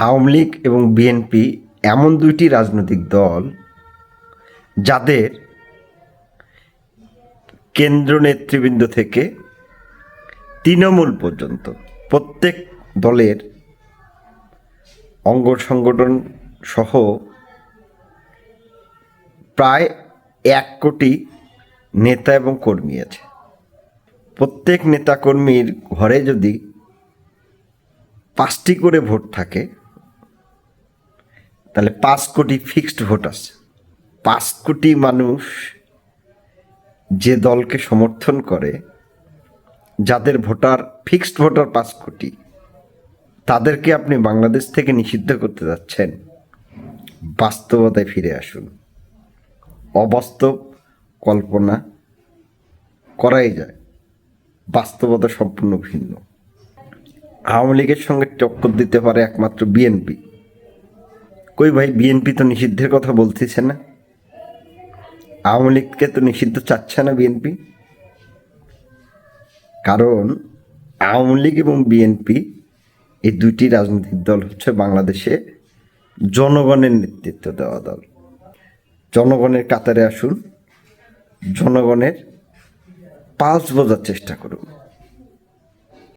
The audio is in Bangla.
আওয়ামী লীগ এবং বিএনপি এমন দুইটি রাজনৈতিক দল যাদের কেন্দ্র নেতৃবৃন্দ থেকে তৃণমূল পর্যন্ত প্রত্যেক দলের অঙ্গ সংগঠন সহ প্রায় 1 কোটি নেতা এবং কর্মী আছে। প্রত্যেক নেতাকর্মীর ঘরে যদি 5টি করে ভোট থাকে তাহলে 5 কোটি ফিক্সড ভোট আছে। 5 কোটি মানুষ যে দলকে সমর্থন করে, যাদের ভোটার ফিক্সড ভোটার 5 কোটি, তাদেরকে আপনি বাংলাদেশ থেকে নিষিদ্ধ করতে যাচ্ছেন। বাস্তবতায় ফিরে আসুন। অবাস্তব কল্পনা করাই যায়, বাস্তবতা সম্পূর্ণ ভিন্ন। আওয়ামী লীগের সঙ্গে টক্কর দিতে পারে একমাত্র বিএনপি। কই ভাই, বিএনপি তো নিষিদ্ধের কথা বলতেছে না, আওয়ামী লীগকে তো নিষিদ্ধ চাচ্ছে না বিএনপি। কারণ আওয়ামী লীগ এবং বিএনপি এই দুইটি রাজনৈতিক দল হচ্ছে বাংলাদেশে জনগণের নেতৃত্ব দেওয়া দল। জনগণের কাতারে আসুন, জনগণের পালস বোঝার চেষ্টা করুন।